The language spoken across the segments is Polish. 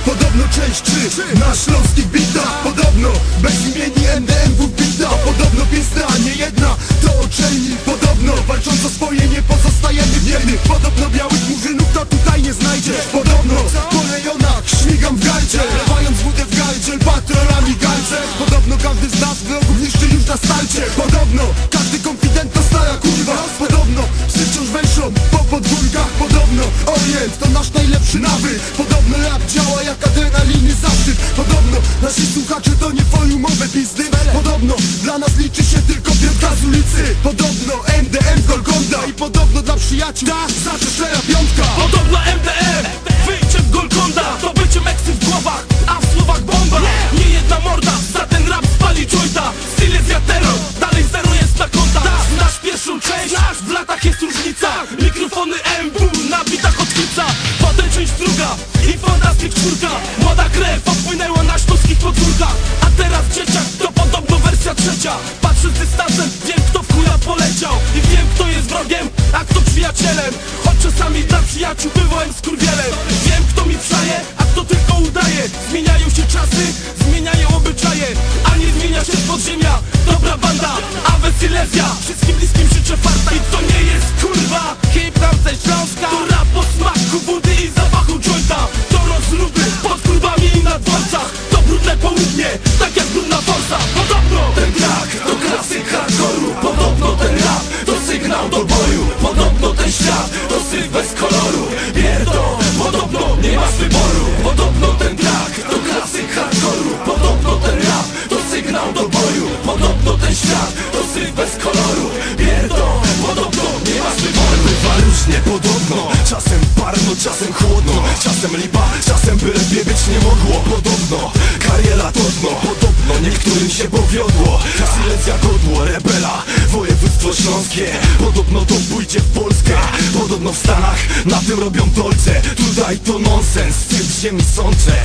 Podobno część 3 na śląskich bitach. Podobno bezimienni MDM-ów bita. Podobno pięsna, a nie jedna to uczelni. Podobno walcząc o swoje nie pozostajemy wierni. Podobno białych murzynów to tutaj nie znajdziesz. Podobno po rejonach śmigam w gardzie, lewając wódę w gardziel, patrolami gardzę. Podobno każdy z nas wrogów niszczy już na starcie. Podobno każdy konfident to stara kurwa. Podobno psy wciąż węszą po podwórkach. Podobno orient to nasz najlepszy nawyk. Podobno rap działa jak adrenaliny zaszczyt. Podobno nasi słuchacze to nie forumowe pizdy. Podobno dla nas liczy się tylko piątka z ulicy. Podobno MDM Golconda. I podobno dla przyjaciół zaczeszera piątka. Podobno MDM, wyjdzie w Golconda. To bycie meksy w głowach, a w słowach bomba. Nie jedna morda, za ten rap spali jointa. Silesia terror, dalej zero jest na kontach. Znasz pierwszą część, w latach jest różnica. Mikrofony MW na bitach od kica. Potem część druga i fantastyk czwórka. Młoda krew odpłynęła na śląskich podwórkach. A teraz dzieciak to podobno wersja trzecia. Patrzę z dystansem, wiem kto w chuja poleciał. I wiem kto jest wrogiem, a kto przyjacielem. Choć czasami dla przyjaciół bywałem skurwielem. Wiem kto mi przaje, a kto tylko udaje. Zmieniają się czasy, zmieniają obyczaje. A nie zmienia się z podziemia dobra banda, a Silesia. Wszystkim bliskim życzę farta. I to nie jest kurwa hip-hop ze Śląska. To rap o smaku wody i zapachu jointa. To rozruby pod kurwami i na dworcach. To brudne południe, tak jak brudna forsa. Podobno ten track to klasyk hardcore'u. Podobno ten rap to sygnał do boju. Podobno ten świat to syf bez koloru. Pierdol, podobno nie masz wyboru. Podobno ten track to klasyk hardcore'u. Podobno ten rap to sygnał do boju. Podobno ten świat to syf bez koloru. Pierdol, podobno nie masz wyboru. Bywa różnie, podobno czasem parno, czasem chłodno. Czasem lipa, czasem by lepiej być nie mogło. Podobno kariera to dno. Podobno niektórym się powiodło. Silesia godło, rebela, województwo śląskie. Podobno to pójdzie w Polskę. Podobno w Stanach na tym robią dolce. Tutaj to nonsens, syp z ziemi sącze.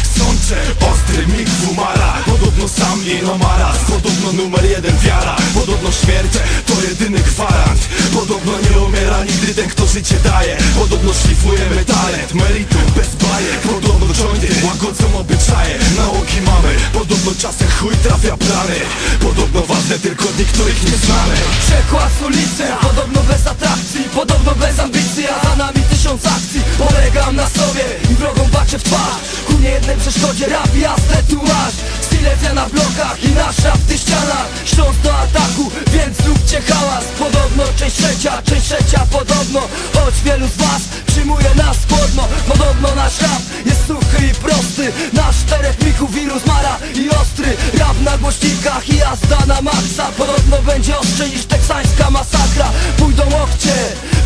Ostry mig Wumara. Podobno sam Inomaras. Podobno numer 1 wiara. Podobno śmierć to jedyny gwarant. Podobno nie umiera nigdy ten kto życie daje. Podobno szlifujemy talent, meritum bez bajek. Podobno jointy łagodzą obyczaje. Nauki mamy, podobno czasem chuj trafia plany. Podobno ważne tylko dni, których nie znamy. Przekład z ulicy, podobno bez atrakcji. Podobno bez ambicji, a za nami 1000 akcji. Polegam na sobie i wrogom patrzę w twarz. Ku niejednej przeszkodzie rap jasne tu masz. Silesia na blokach i nasz rap w tych ścianach. Śląsk do ataku, więc zróbcie hałas. Podobno część trzecia podobno. Choć wielu z was przyjmuje nas chłodno. Podobno nasz rap jest suchy i prosty. Nasz czterech mików, wirus, mara i ostry. Rap na głośnikach i jazda na maksa. Podobno będzie ostrzej niż teksańska masakra. Pójdą łokcie,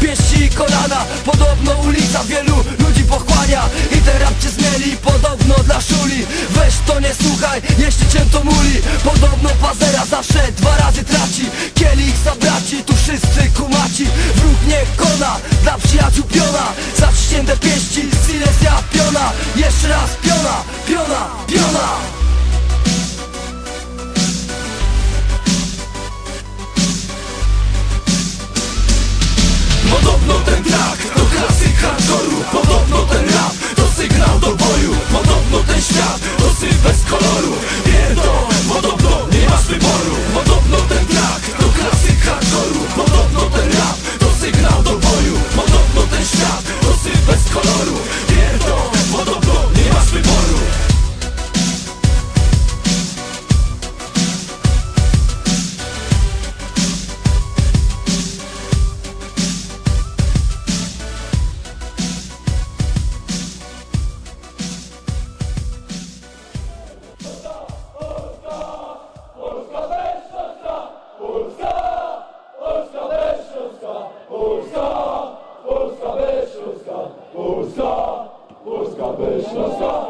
pięści i kolana. Podobno ulica wielu ludzi pochłania. I ten rap cię zmieni, podobno dla szuli. Weź to nie słuchaj, jeśli cię to muli. Podobno pazera zawsze 2 razy traci. Kielich zabraci, tu wszyscy kumaci. Wróg niech kona, dla przyjaciół piona. Zaciśnięte pięści, Silesia piona. Jeszcze raz piona, piona, piona. Podobno ten track to klasyk hardcore'u. Podobno ten rap to sygnał do boju. Podobno ten świat to syf bez koloru. Pierdol, podobno nie masz wyboru. Podobno ten track to klasyk hardcore'u. Podobno ten rap to sygnał do boju. Podobno ten świat to syf bez koloru. Pierdol, podobno nie masz wyboru. Polska bez Śląska.